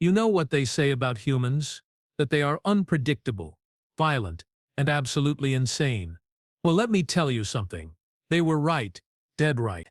You know what they say about humans? That they are unpredictable, violent, and absolutely insane. Well, let me tell you something. They were right, dead right.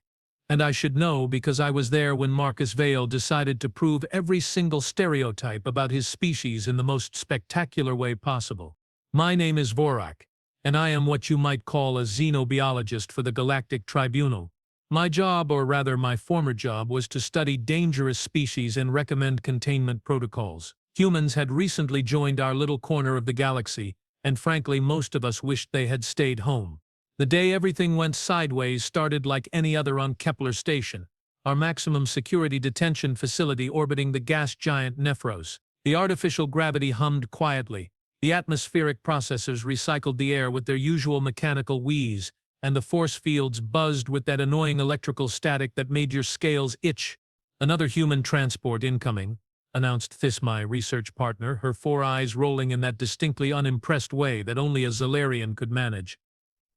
And I should know because I was there when Marcus Vale decided to prove every single stereotype about his species in the most spectacular way possible. My name is Vorrak, and I am what you might call a xenobiologist for the Galactic Tribunal. My job, or rather my former job, was to study dangerous species and recommend containment protocols. Humans had recently joined our little corner of the galaxy, and frankly most of us wished they had stayed home. The day everything went sideways started like any other on Kepler Station, our maximum security detention facility orbiting the gas giant Nephros. The artificial gravity hummed quietly, the atmospheric processors recycled the air with their usual mechanical wheeze, and the force fields buzzed with that annoying electrical static that made your scales itch. "Another human transport incoming," announced Thys, my research partner, her four eyes rolling in that distinctly unimpressed way that only a Zalarian could manage.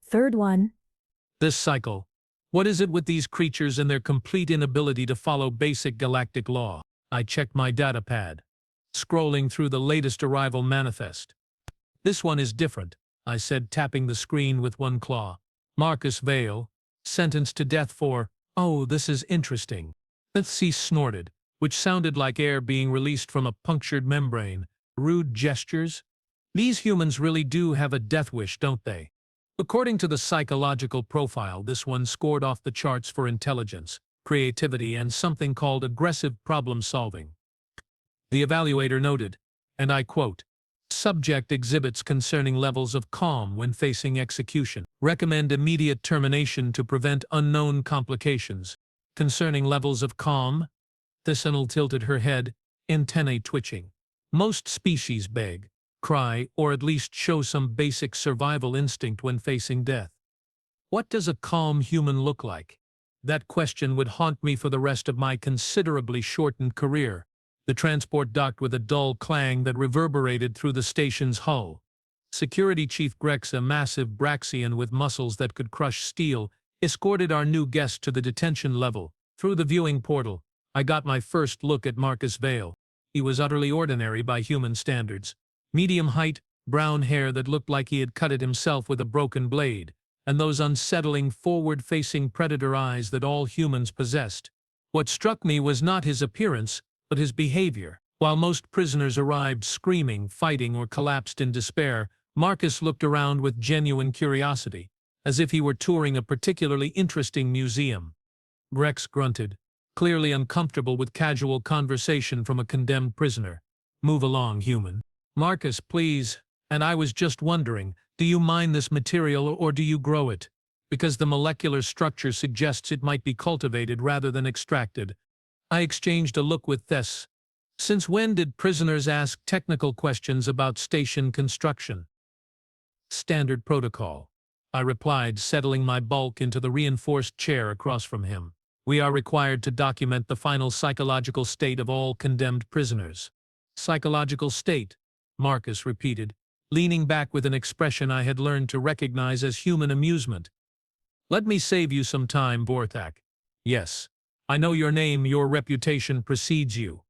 Third one. This cycle. What is it with these creatures and their complete inability to follow basic galactic law? I checked my datapad, scrolling through the latest arrival manifest. "This one is different," I said, tapping the screen with one claw. "Marcus Vale, sentenced to death for, oh, this is interesting." Thys snorted, which sounded like air being released from a punctured membrane. "Rude gestures? These humans really do have a death wish, don't they?" According to the psychological profile, this one scored off the charts for intelligence, creativity, and something called aggressive problem-solving. The evaluator noted, and I quote, "Subject exhibits concerning levels of calm when facing execution. Recommend immediate termination to prevent unknown complications." Concerning levels of calm? Thyssenal tilted her head, antennae twitching. "Most species beg, cry, or at least show some basic survival instinct when facing death. What does a calm human look like?" That question would haunt me for the rest of my considerably shortened career. The transport docked with a dull clang that reverberated through the station's hull. Security Chief Grex, a massive Braxian with muscles that could crush steel, escorted our new guest to the detention level. Through the viewing portal, I got my first look at Marcus Vale. He was utterly ordinary by human standards. Medium height, brown hair that looked like he had cut it himself with a broken blade, and those unsettling forward-facing predator eyes that all humans possessed. What struck me was not his appearance, but his behavior. While most prisoners arrived screaming, fighting, or collapsed in despair, Marcus looked around with genuine curiosity, as if he were touring a particularly interesting museum. Grex grunted, clearly uncomfortable with casual conversation from a condemned prisoner. "Move along, human." "Marcus, please. And I was just wondering, do you mine this material or do you grow it? Because the molecular structure suggests it might be cultivated rather than extracted." I exchanged a look with Thys. "Since when did prisoners ask technical questions about station construction?" "Standard protocol," I replied, settling my bulk into the reinforced chair across from him. "We are required to document the final psychological state of all condemned prisoners." "Psychological state," Marcus repeated, leaning back with an expression I had learned to recognize as human amusement. "Let me save you some time, Vorrak. Yes, I know your name, your reputation precedes you.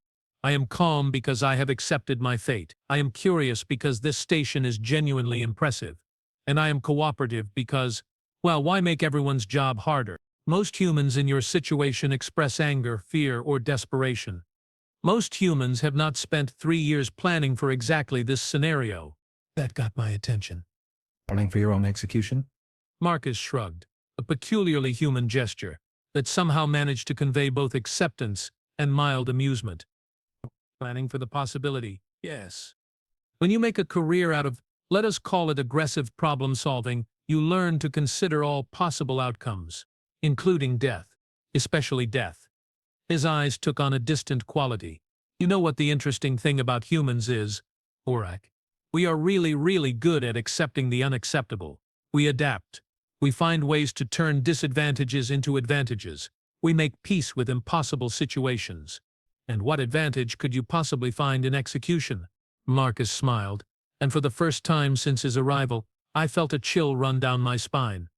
I am calm because I have accepted my fate. I am curious because this station is genuinely impressive. And I am cooperative because, well, why make everyone's job harder? Most humans in your situation express anger, fear, or desperation. Most humans have not spent 3 years planning for exactly this scenario." That got my attention. "Planning for your own execution?" Marcus shrugged, a peculiarly human gesture that somehow managed to convey both acceptance and mild amusement. "Planning for the possibility, yes. When you make a career out of, let us call it aggressive problem-solving, you learn to consider all possible outcomes, including death, especially death." His eyes took on a distant quality. "You know what the interesting thing about humans is, Vorrak? We are really, really good at accepting the unacceptable. We adapt. We find ways to turn disadvantages into advantages. We make peace with impossible situations. And what advantage could you possibly find in execution?" Marcus smiled, and for the first time since his arrival, I felt a chill run down my spine.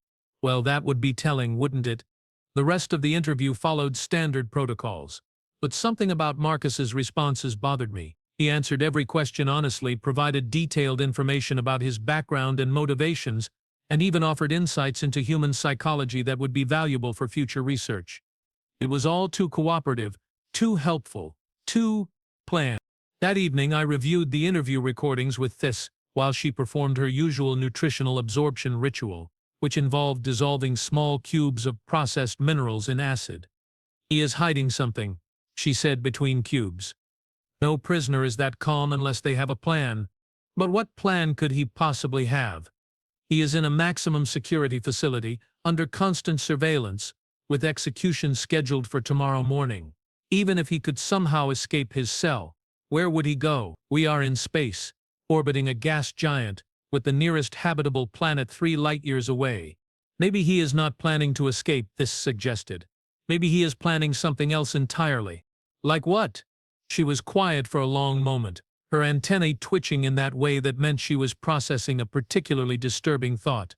Well, that would be telling, wouldn't it? The rest of the interview followed standard protocols. But something about Marcus's responses bothered me. He answered every question honestly, provided detailed information about his background and motivations, and even offered insights into human psychology that would be valuable for future research. It was all too cooperative, too helpful, too planned. That evening I reviewed the interview recordings with Thys while she performed her usual nutritional absorption ritual, which involved dissolving small cubes of processed minerals in acid. "He is hiding something," she said between cubes. "No prisoner is that calm unless they have a plan. But what plan could he possibly have? He is in a maximum security facility, under constant surveillance, with execution scheduled for tomorrow morning. Even if he could somehow escape his cell, where would he go? We are in space, orbiting a gas giant, with the nearest habitable planet 3 light-years away. Maybe he is not planning to escape," this suggested. "Maybe he is planning something else entirely." "Like what?" She was quiet for a long moment, her antennae twitching in that way that meant she was processing a particularly disturbing thought.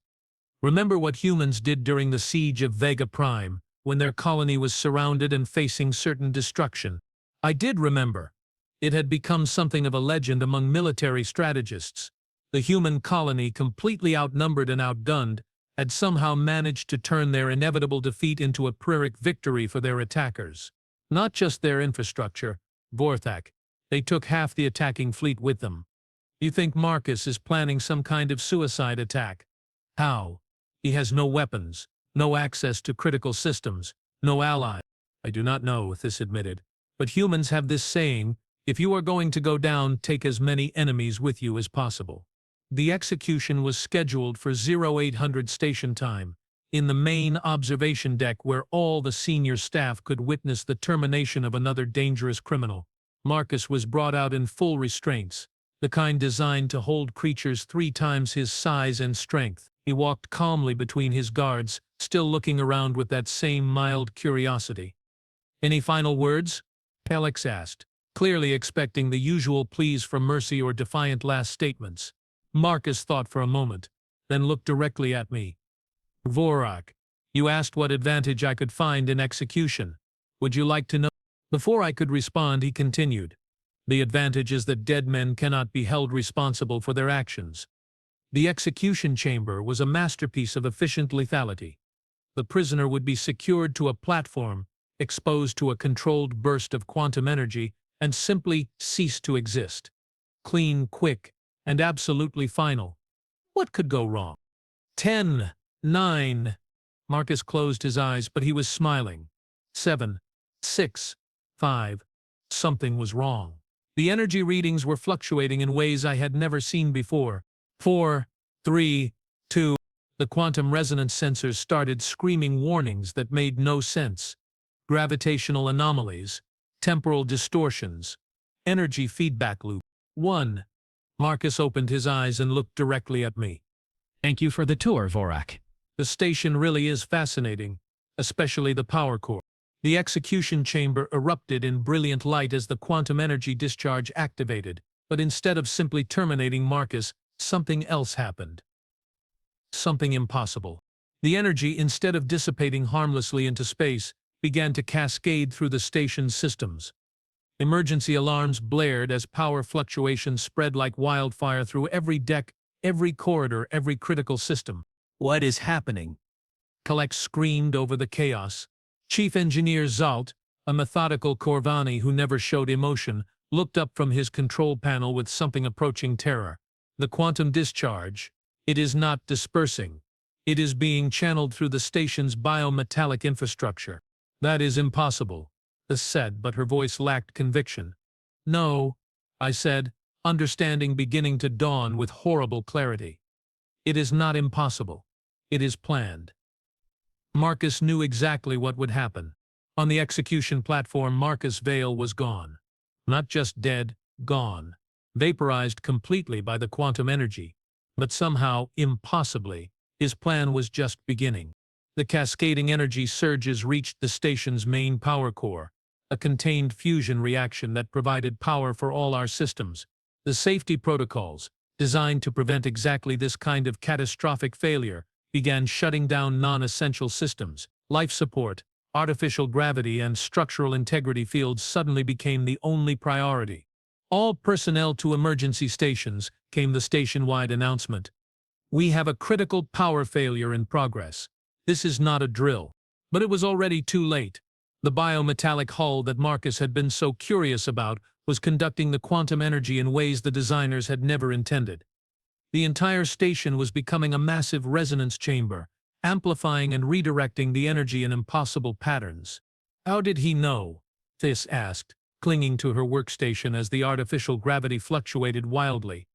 "Remember what humans did during the siege of Vega Prime, when their colony was surrounded and facing certain destruction?" I did remember. It had become something of a legend among military strategists. The human colony, completely outnumbered and outgunned, had somehow managed to turn their inevitable defeat into a Pyrrhic victory for their attackers. Not just their infrastructure, Vorrak. They took half the attacking fleet with them. "You think Marcus is planning some kind of suicide attack?" "How? He has no weapons, no access to critical systems, no allies." "I do not know," Thys admitted. "But humans have this saying, if you are going to go down, take as many enemies with you as possible." The execution was scheduled for 0800 station time, in the main observation deck where all the senior staff could witness the termination of another dangerous criminal. Marcus was brought out in full restraints, the kind designed to hold creatures 3 times his size and strength. He walked calmly between his guards, still looking around with that same mild curiosity. "Any final words?" Alex asked, clearly expecting the usual pleas for mercy or defiant last statements. Marcus thought for a moment, then looked directly at me. "Vorrak, you asked what advantage I could find in execution. Would you like to know?" Before I could respond, he continued. "The advantage is that dead men cannot be held responsible for their actions. The execution chamber was a masterpiece of efficient lethality. The prisoner would be secured to a platform, exposed to a controlled burst of quantum energy, and simply cease to exist. Clean, quick, and absolutely final. What could go wrong? 10, 9. Marcus closed his eyes, but he was smiling. 7, 6, 5. Something was wrong. The energy readings were fluctuating in ways I had never seen before. 4, 3, 2. The quantum resonance sensors started screaming warnings that made no sense. Gravitational anomalies, temporal distortions, energy feedback loop. 1. Marcus opened his eyes and looked directly at me. "Thank you for the tour, Vorrak." "The station really is fascinating, especially the power core." The execution chamber erupted in brilliant light as the quantum energy discharge activated, but instead of simply terminating Marcus, something else happened. Something impossible. The energy, instead of dissipating harmlessly into space, began to cascade through the station's systems. Emergency alarms blared as power fluctuations spread like wildfire through every deck, every corridor, every critical system. "What is happening?" Kalec screamed over the chaos. Chief Engineer Zalt, a methodical Corvani who never showed emotion, looked up from his control panel with something approaching terror. "The quantum discharge. It is not dispersing. It is being channeled through the station's biometallic infrastructure." "That is impossible," Thys said, but her voice lacked conviction. "No," I said, understanding beginning to dawn with horrible clarity. "It is not impossible. It is planned." Marcus knew exactly what would happen. On the execution platform, Marcus Vale was gone. Not just dead, gone. Vaporized completely by the quantum energy. But somehow, impossibly, his plan was just beginning. The cascading energy surges reached the station's main power core, a contained fusion reaction that provided power for all our systems. The safety protocols, designed to prevent exactly this kind of catastrophic failure, began shutting down non-essential systems, life support, artificial gravity and structural integrity fields suddenly became the only priority. All personnel to emergency stations, came the station-wide announcement. We have a critical power failure in progress. This is not a drill. But it was already too late. The biometallic hull that Marcus had been so curious about was conducting the quantum energy in ways the designers had never intended. The entire station was becoming a massive resonance chamber, amplifying and redirecting the energy in impossible patterns. How did he know? Thys asked, clinging to her workstation as the artificial gravity fluctuated wildly.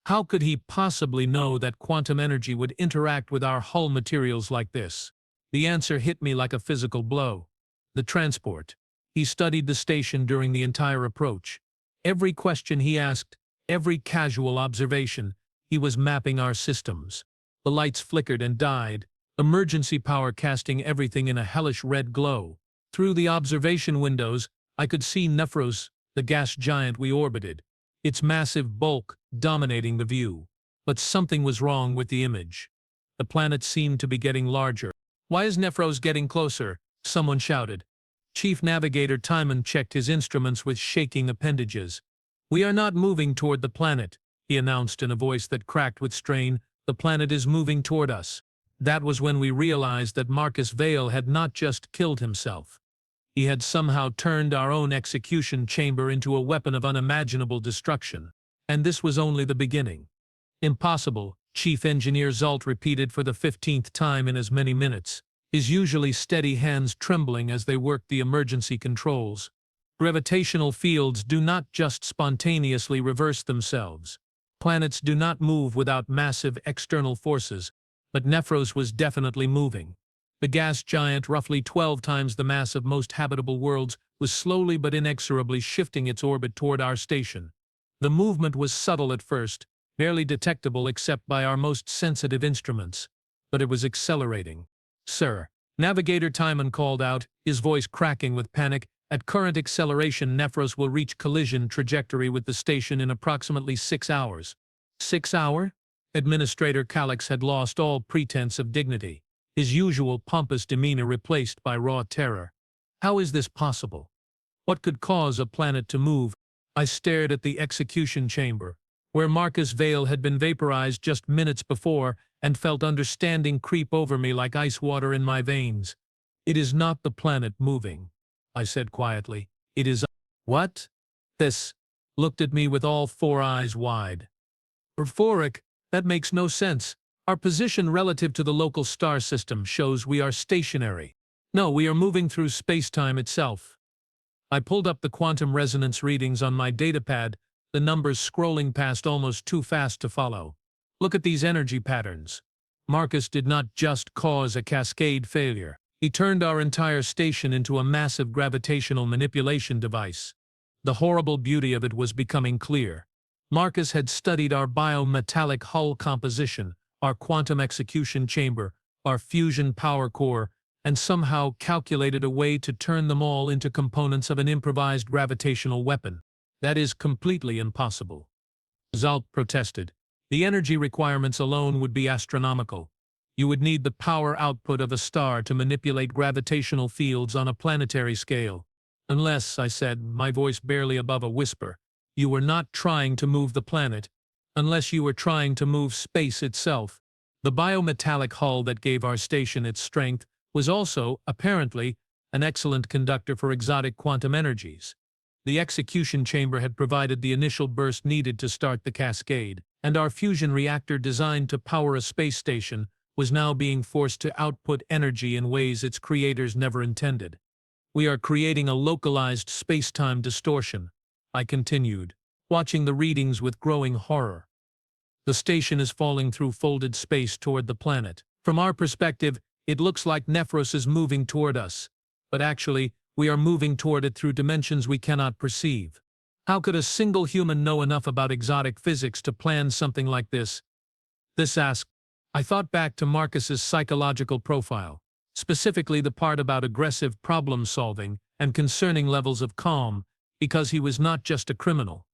How could he possibly know that quantum energy would interact with our hull materials like this? The answer hit me like a physical blow. The transport. He studied the station during the entire approach. Every question he asked, every casual observation, he was mapping our systems. The lights flickered and died, emergency power casting everything in a hellish red glow. Through the observation windows, I could see Nephros, the gas giant we orbited, its massive bulk dominating the view. But something was wrong with the image. The planet seemed to be getting larger. "Why is Nephros getting closer?" someone shouted. Chief Navigator Timon checked his instruments with shaking appendages. "We are not moving toward the planet," he announced in a voice that cracked with strain. "The planet is moving toward us." That was when we realized that Marcus Vale had not just killed himself. He had somehow turned our own execution chamber into a weapon of unimaginable destruction. And this was only the beginning. "Impossible," Chief Engineer Zalt repeated for the 15th time in as many minutes, his usually steady hands trembling as they worked the emergency controls. Gravitational fields do not just spontaneously reverse themselves. Planets do not move without massive external forces, but Nephros was definitely moving. The gas giant, roughly 12 times the mass of most habitable worlds, was slowly but inexorably shifting its orbit toward our station. The movement was subtle at first, barely detectable except by our most sensitive instruments, but it was accelerating. "Sir," Navigator Timon called out, his voice cracking with panic, "at current acceleration Nephros will reach collision trajectory with the station in approximately 6 hours." 6 hours? Administrator Calyx had lost all pretense of dignity, his usual pompous demeanor replaced by raw terror. "How is this possible? What could cause a planet to move?" I stared at the execution chamber, where Marcus Vale had been vaporized just minutes before, and felt understanding creep over me like ice water in my veins. "It is not the planet moving," I said quietly. "It is—" "What?" Thys looked at me with all 4 eyes wide. "Vorrak, that makes no sense. Our position relative to the local star system shows we are stationary. No, we are moving through space-time itself." I pulled up the quantum resonance readings on my datapad, the numbers scrolling past almost too fast to follow. "Look at these energy patterns." Marcus did not just cause a cascade failure. He turned our entire station into a massive gravitational manipulation device. The horrible beauty of it was becoming clear. Marcus had studied our biometallic hull composition, our quantum execution chamber, our fusion power core, and somehow calculated a way to turn them all into components of an improvised gravitational weapon. "That is completely impossible," Zalt protested. "The energy requirements alone would be astronomical. You would need the power output of a star to manipulate gravitational fields on a planetary scale. Unless," I said, my voice barely above a whisper, "you were not trying to move the planet. Unless you were trying to move space itself." The biometallic hull that gave our station its strength was also, apparently, an excellent conductor for exotic quantum energies. The execution chamber had provided the initial burst needed to start the cascade, and our fusion reactor designed to power a space station was now being forced to output energy in ways its creators never intended. "We are creating a localized space-time distortion," I continued, watching the readings with growing horror. "The station is falling through folded space toward the planet. From our perspective, it looks like Nephros is moving toward us, but actually, we are moving toward it through dimensions we cannot perceive. How could a single human know enough about exotic physics to plan something like this?" This asked. I thought back to Marcus's psychological profile, specifically the part about aggressive problem-solving and concerning levels of calm, because he was not just a criminal.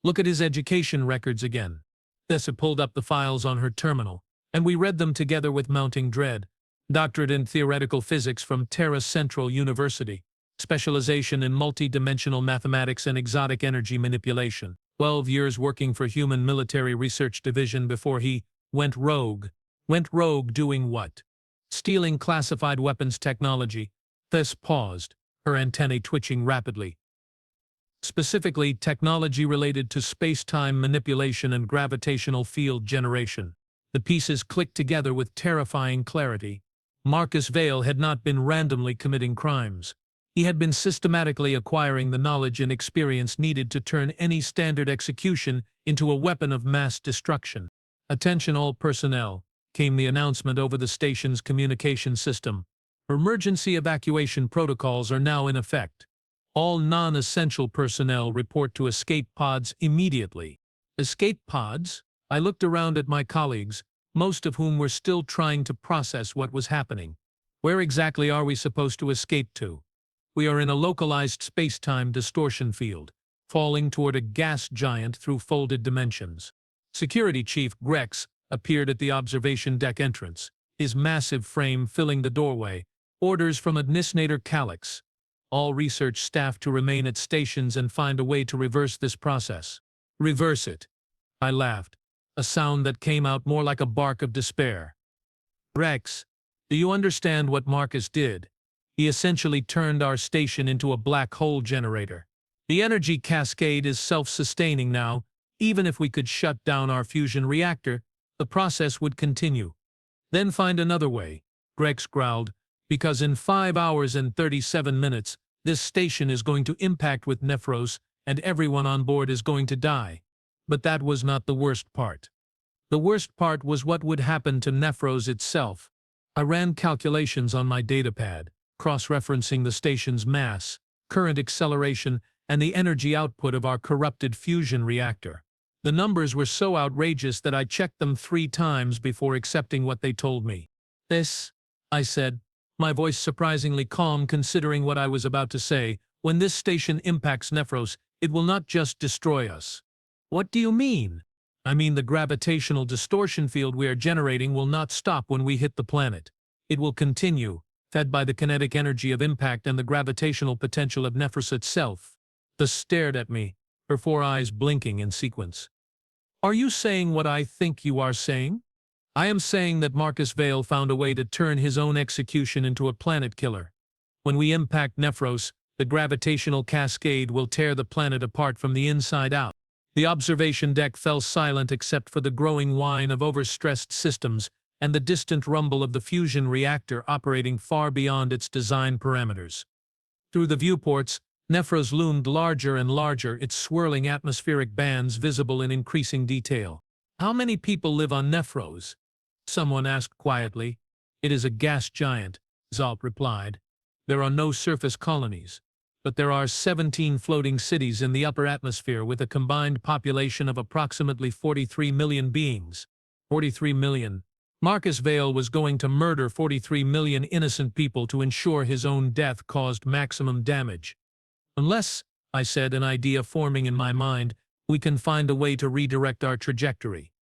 "Look at his education records again." Tessa pulled up the files on her terminal, and we read them together with mounting dread. Doctorate in Theoretical Physics from Terra Central University. Specialization in multi-dimensional mathematics and exotic energy manipulation. 12 years working for Human Military Research Division before he went rogue. Went rogue doing what? Stealing classified weapons technology. Thess paused, her antennae twitching rapidly. Specifically, technology related to space-time manipulation and gravitational field generation. The pieces clicked together with terrifying clarity. Marcus Vale had not been randomly committing crimes. He had been systematically acquiring the knowledge and experience needed to turn any standard execution into a weapon of mass destruction. "Attention all personnel," came the announcement over the station's communication system. "Emergency evacuation protocols are now in effect. All non-essential personnel report to escape pods immediately." Escape pods? I looked around at my colleagues, most of whom were still trying to process what was happening. Where exactly are we supposed to escape to? We are in a localized space-time distortion field, falling toward a gas giant through folded dimensions. Security Chief Grex appeared at the observation deck entrance, his massive frame filling the doorway. "Orders from Administrator Calix. All research staff to remain at stations and find a way to reverse this process." "Reverse it." I laughed, a sound that came out more like a bark of despair. "Rex, do you understand what Marcus did? He essentially turned our station into a black hole generator. The energy cascade is self-sustaining now. Even if we could shut down our fusion reactor, the process would continue." "Then find another way," Grex growled, "because in 5 hours and 37 minutes, this station is going to impact with Nephros, and everyone on board is going to die." But that was not the worst part. The worst part was what would happen to Nephros itself. I ran calculations on my datapad, cross-referencing the station's mass, current acceleration, and the energy output of our corrupted fusion reactor. The numbers were so outrageous that I checked them 3 times before accepting what they told me. "This," I said, my voice surprisingly calm considering what I was about to say, "when this station impacts Nephros, it will not just destroy us." "What do you mean?" "I mean the gravitational distortion field we are generating will not stop when we hit the planet. It will continue, fed by the kinetic energy of impact and the gravitational potential of Nephros itself." Thess stared at me, her 4 eyes blinking in sequence. "Are you saying what I think you are saying?" "I am saying that Marcus Vale found a way to turn his own execution into a planet killer. When we impact Nephros, the gravitational cascade will tear the planet apart from the inside out." The observation deck fell silent except for the growing whine of overstressed systems and the distant rumble of the fusion reactor operating far beyond its design parameters. Through the viewports, Nephros loomed larger and larger, its swirling atmospheric bands visible in increasing detail. "How many people live on Nephros?" someone asked quietly. "It is a gas giant," Zalt replied. "There are no surface colonies. But there are 17 floating cities in the upper atmosphere with a combined population of approximately 43 million beings." 43 million. Marcus Vale was going to murder 43 million innocent people to ensure his own death caused maximum damage. "Unless," I said, an idea forming in my mind, "we can find a way to redirect our trajectory."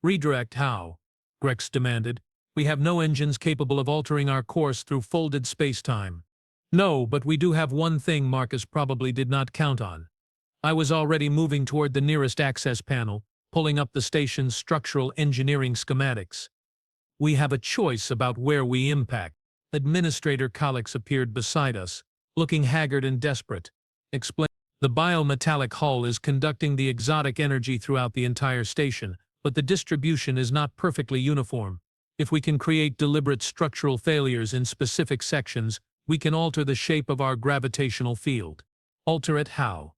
"Redirect how?" Grex demanded. "We have no engines capable of altering our course through folded space-time." "No, but we do have one thing Marcus probably did not count on." I was already moving toward the nearest access panel, pulling up the station's structural engineering schematics. "We have a choice about where we impact." Administrator Calix appeared beside us, looking haggard and desperate. "Explain." "The biometallic hull is conducting the exotic energy throughout the entire station, but the distribution is not perfectly uniform. If we can create deliberate structural failures in specific sections, we can alter the shape of our gravitational field." "Alter it how?"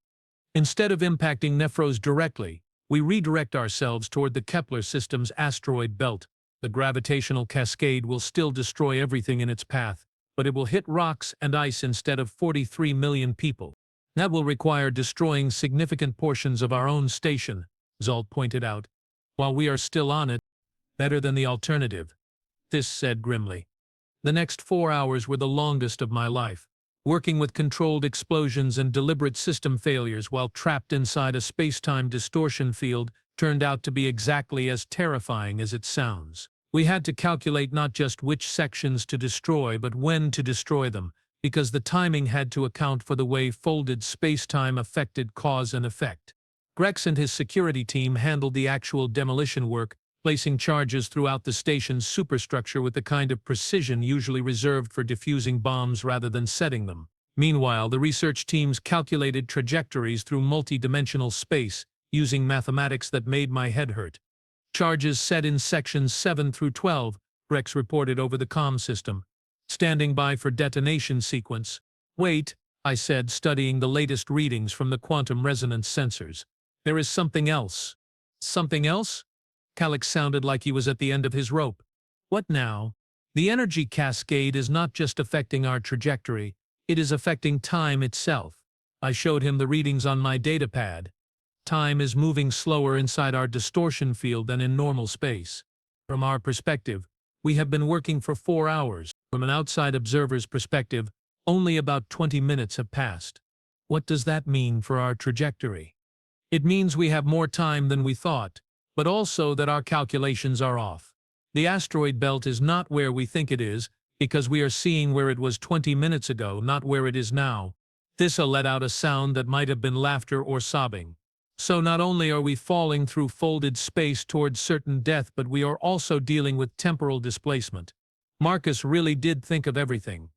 "Instead of impacting Nephros directly, we redirect ourselves toward the Kepler system's asteroid belt. The gravitational cascade will still destroy everything in its path, but it will hit rocks and ice instead of 43 million people. That will require destroying significant portions of our own station," Zalt pointed out. "While we are still on it, better than the alternative," Thess said grimly. The next 4 hours were the longest of my life. Working with controlled explosions and deliberate system failures while trapped inside a space-time distortion field turned out to be exactly as terrifying as it sounds. We had to calculate not just which sections to destroy but when to destroy them, because the timing had to account for the way folded space-time affected cause and effect. Grex and his security team handled the actual demolition work, placing charges throughout the station's superstructure with the kind of precision usually reserved for defusing bombs rather than setting them. Meanwhile, the research teams calculated trajectories through multi-dimensional space, using mathematics that made my head hurt. Charges set in sections 7 through 12, Grex reported over the comm system. Standing by for detonation sequence. Wait, I said, studying the latest readings from the quantum resonance sensors. There is something else. Something else? Calix sounded like he was at the end of his rope. What now? The energy cascade is not just affecting our trajectory, it is affecting time itself. I showed him the readings on my datapad. Time is moving slower inside our distortion field than in normal space. From our perspective, we have been working for 4 hours. From an outside observer's perspective, only about 20 minutes have passed. What does that mean for our trajectory? It means we have more time than we thought, but also that our calculations are off. The asteroid belt is not where we think it is, because we are seeing where it was 20 minutes ago, not where it is now. This'll let out a sound that might have been laughter or sobbing. So not only are we falling through folded space towards certain death, but we are also dealing with temporal displacement. Marcus really did think of everything.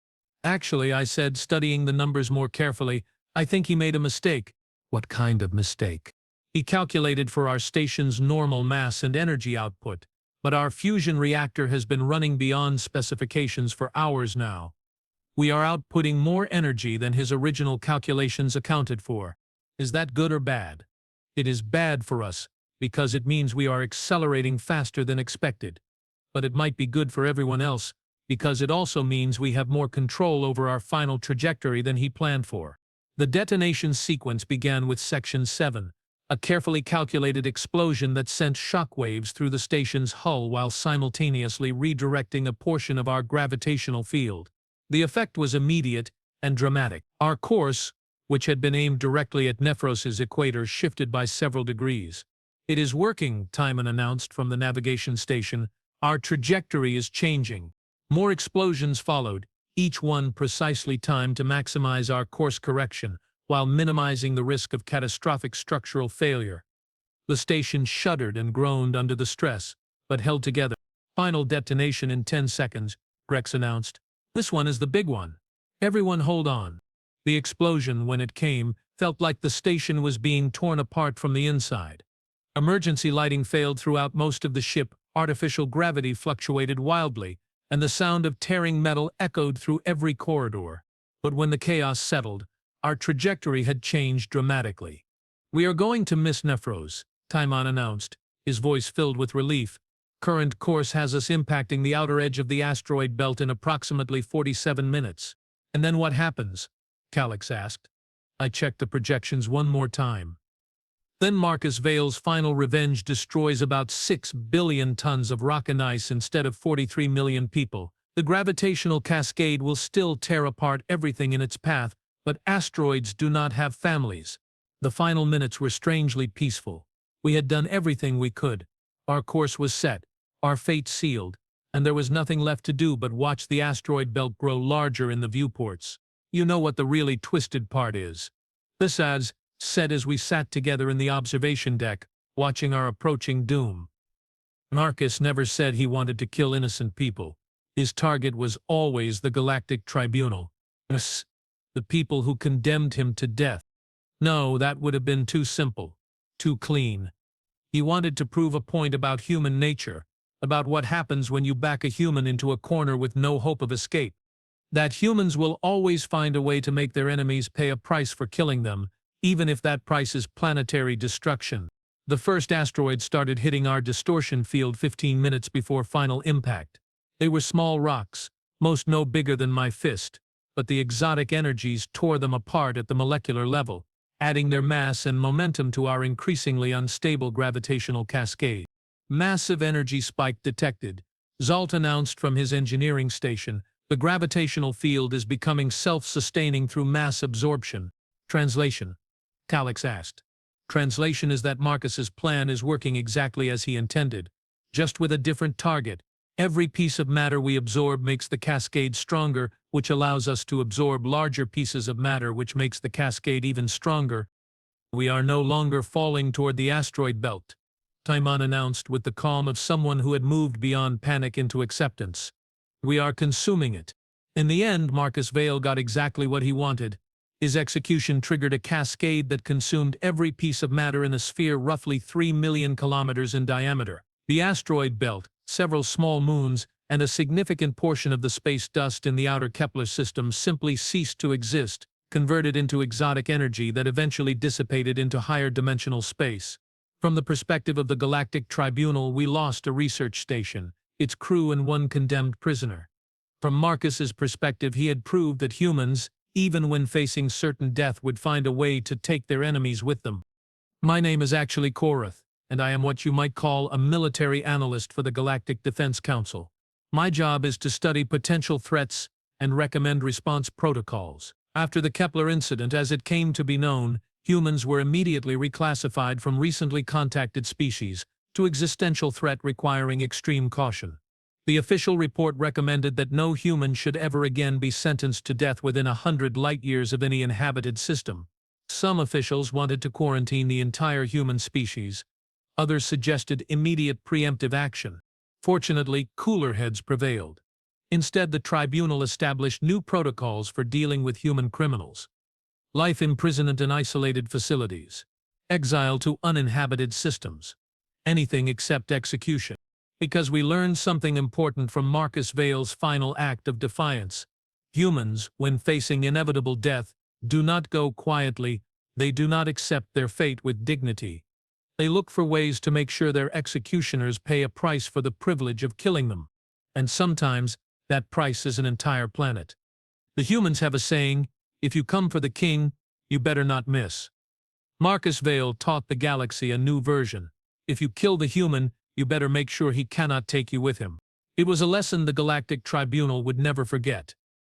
Actually, I said, studying the numbers more carefully, I think he made a mistake. What kind of mistake? He calculated for our station's normal mass and energy output, but our fusion reactor has been running beyond specifications for hours now. We are outputting more energy than his original calculations accounted for. Is that good or bad? It is bad for us, because it means we are accelerating faster than expected. But it might be good for everyone else, because it also means we have more control over our final trajectory than he planned for. The detonation sequence began with Section 7, a carefully calculated explosion that sent shockwaves through the station's hull while simultaneously redirecting a portion of our gravitational field. The effect was immediate and dramatic. Our course, which had been aimed directly at Nephros's equator, shifted by several degrees. It is working, Timon announced from the navigation station. Our trajectory is changing. More explosions followed, each one precisely timed to maximize our course correction, while minimizing the risk of catastrophic structural failure. The station shuddered and groaned under the stress, but held together. Final detonation in 10 seconds, Grex announced. This one is the big one. Everyone hold on. The explosion, when it came, felt like the station was being torn apart from the inside. Emergency lighting failed throughout most of the ship, artificial gravity fluctuated wildly, and the sound of tearing metal echoed through every corridor. But when the chaos settled, our trajectory had changed dramatically. We are going to miss Nephros, Timon announced, his voice filled with relief. Current course has us impacting the outer edge of the asteroid belt in approximately 47 minutes. And then what happens? Calix asked. I checked the projections one more time. Then Marcus Vale's final revenge destroys about 6 billion tons of rock and ice instead of 43 million people. The gravitational cascade will still tear apart everything in its path, but asteroids do not have families. The final minutes were strangely peaceful. We had done everything we could. Our course was set, our fate sealed, and there was nothing left to do but watch the asteroid belt grow larger in the viewports. You know what the really twisted part is. This said as we sat together in the observation deck, watching our approaching doom. Marcus never said he wanted to kill innocent people. His target was always the Galactic Tribunal. The people who condemned him to death. No, that would have been too simple, too clean. He wanted to prove a point about human nature, about what happens when you back a human into a corner with no hope of escape. That humans will always find a way to make their enemies pay a price for killing them, even if that price is planetary destruction. The first asteroids started hitting our distortion field 15 minutes before final impact. They were small rocks, most no bigger than my fist, but the exotic energies tore them apart at the molecular level, adding their mass and momentum to our increasingly unstable gravitational cascade. Massive energy spike detected, Zalt announced from his engineering station. The gravitational field is becoming self-sustaining through mass absorption. Translation? Calix asked. Translation is that Marcus's plan is working exactly as he intended, just with a different target. Every piece of matter we absorb makes the cascade stronger, which allows us to absorb larger pieces of matter, which makes the cascade even stronger. We are no longer falling toward the asteroid belt, Timon announced with the calm of someone who had moved beyond panic into acceptance. We are consuming it. In the end, Marcus Vale got exactly what he wanted. His execution triggered a cascade that consumed every piece of matter in a sphere roughly 3 million kilometers in diameter. The asteroid belt, several small moons, and a significant portion of the space dust in the outer Kepler system simply ceased to exist, converted into exotic energy that eventually dissipated into higher dimensional space. From the perspective of the Galactic Tribunal, we lost a research station, its crew, and one condemned prisoner. From Marcus's perspective, he had proved that humans, even when facing certain death, would find a way to take their enemies with them. My name is actually Korath, and I am what you might call a military analyst for the Galactic Defense Council. My job is to study potential threats and recommend response protocols. After the Kepler incident, as it came to be known, humans were immediately reclassified from recently contacted species to existential threat requiring extreme caution. The official report recommended that no human should ever again be sentenced to death within 100 light-years of any inhabited system. Some officials wanted to quarantine the entire human species. Others suggested immediate preemptive action. Fortunately, cooler heads prevailed. Instead, the tribunal established new protocols for dealing with human criminals. Life imprisonment in isolated facilities. Exile to uninhabited systems. Anything except execution. Because we learned something important from Marcus Vale's final act of defiance. Humans, when facing inevitable death, do not go quietly. They do not accept their fate with dignity. They look for ways to make sure their executioners pay a price for the privilege of killing them. And sometimes, that price is an entire planet. The humans have a saying, if you come for the king, you better not miss. Marcus Vale taught the galaxy a new version. If you kill the human, you better make sure he cannot take you with him. It was a lesson the Galactic Tribunal would never forget.